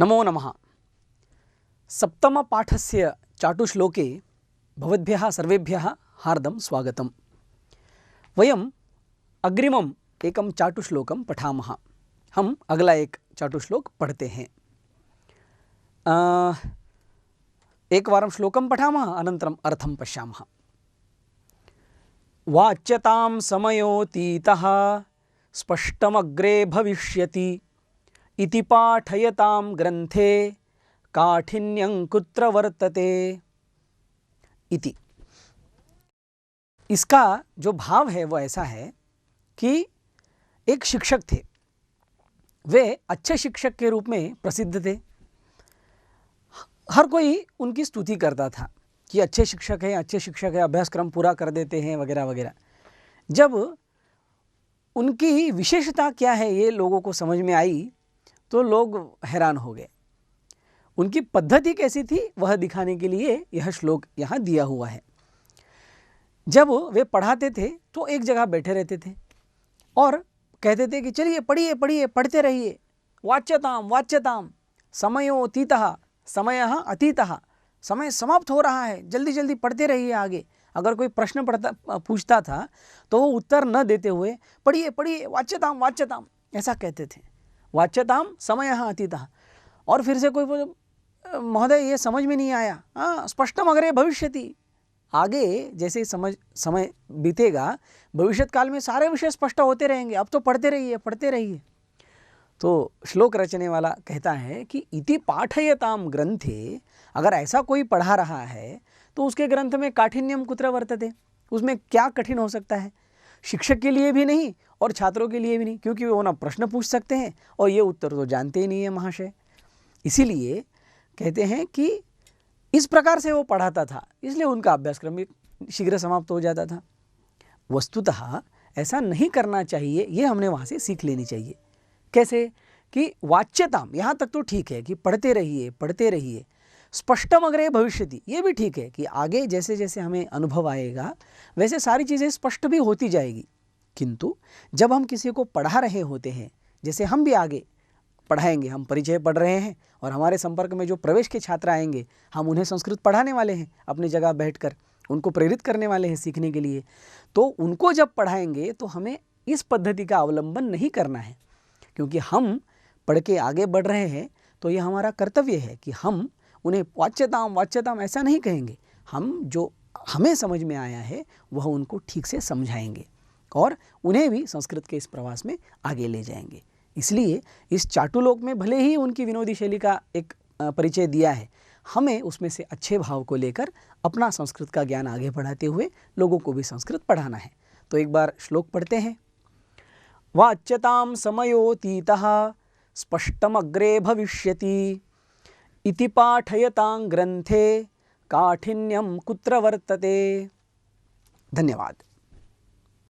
नमो नमः। सप्तमपाठस्य चाटुश्लोके भवद्भ्यः सर्वेभ्यः हार्दं स्वागतम्। वयम् अग्रिमम् एकं चाटुश्लोकं पठामः। हम अगला एक चाटुश्लोक पढ़ते हैं। एकवारं श्लोकं पठामः, अनन्तरम् अर्थं पश्यामः। वाच्यतां समयोतीतः स्पष्टमग्रे भविष्यति इति पाठयतां ग्रन्थे काठिन्यं कुत्र वर्तते इति। इसका जो भाव है वो ऐसा है कि एक शिक्षक थे, वे अच्छे शिक्षक के रूप में प्रसिद्ध थे। हर कोई उनकी स्तुति करता था कि अच्छे शिक्षक हैं, अच्छे शिक्षक हैं, अभ्यासक्रम पूरा कर देते हैं वगैरह वगैरह। जब उनकी विशेषता क्या है ये लोगों को समझ में आई तो लोग हैरान हो गए। उनकी पद्धति कैसी थी वह दिखाने के लिए यह श्लोक यहाँ दिया हुआ है। जब वे पढ़ाते थे तो एक जगह बैठे रहते थे और कहते थे कि चलिए पढ़िए पढ़िए, पढ़ते रहिए। वाच्यताम वाच्यताम समयोतीतः, समयः अतीतः, समय समाप्त हो रहा है, जल्दी जल्दी पढ़ते रहिए आगे। अगर कोई प्रश्न पूछता था तो वो उत्तर न देते हुए पढ़िए पढ़िए, वाच्यताम वाच्यताम ऐसा कहते थे। वाच्यताम समयः अतीतः। और फिर से कोई बोले महोदय ये समझ में नहीं आया, स्पष्टम अग्रे भविष्यति, आगे जैसे समय बीतेगा भविष्य काल में सारे विषय स्पष्ट होते रहेंगे, अब तो पढ़ते रहिए पढ़ते रहिए। तो श्लोक रचने वाला कहता है कि इति पाठयताम ग्रंथे, अगर ऐसा कोई पढ़ा रहा है तो उसके ग्रंथ में काठिन्यम कुत्र वर्तते, उसमें क्या कठिन हो सकता है। शिक्षक के लिए भी नहीं और छात्रों के लिए भी नहीं, क्योंकि वो ना प्रश्न पूछ सकते हैं और ये उत्तर तो जानते ही नहीं है महाशय। इसीलिए कहते हैं कि इस प्रकार से वो पढ़ाता था, इसलिए उनका अभ्यासक्रम भी शीघ्र समाप्त हो जाता था। वस्तुतः ऐसा नहीं करना चाहिए, ये हमने वहाँ से सीख लेनी चाहिए। कैसे कि वाच्यताम, यहाँ तक तो ठीक है कि पढ़ते रहिए पढ़ते रहिए। स्पष्टम अग्रे भविष्यति, ये भी ठीक है कि आगे जैसे जैसे हमें अनुभव आएगा वैसे सारी चीज़ें स्पष्ट भी होती जाएगी। किंतु जब हम किसी को पढ़ा रहे होते हैं, जैसे हम भी आगे पढ़ाएंगे, हम परिचय पढ़ रहे हैं और हमारे संपर्क में जो प्रवेश के छात्र आएंगे, हम उन्हें संस्कृत पढ़ाने वाले हैं, अपनी जगह बैठकर उनको प्रेरित करने वाले हैं सीखने के लिए। तो उनको जब पढ़ाएंगे तो हमें इस पद्धति का अवलंबन नहीं करना है, क्योंकि हम पढ़ के आगे बढ़ रहे हैं तो ये हमारा कर्तव्य है कि हम उन्हें वाच्यताम वाच्यताम ऐसा नहीं कहेंगे। हम जो हमें समझ में आया है वह उनको ठीक से समझाएंगे और उन्हें भी संस्कृत के इस प्रवास में आगे ले जाएंगे। इसलिए इस चाटुलोक में भले ही उनकी विनोदी शैली का एक परिचय दिया है, हमें उसमें से अच्छे भाव को लेकर अपना संस्कृत का ज्ञान आगे बढ़ाते हुए लोगों को भी संस्कृत पढ़ाना है। तो एक बार श्लोक पढ़ते हैं। वाच्यतां समयोतीतः स्पष्टमग्रे भविष्यति इति पाठयतां ग्रन्थे काठिन्यं कुत्र वर्तते। धन्यवाद।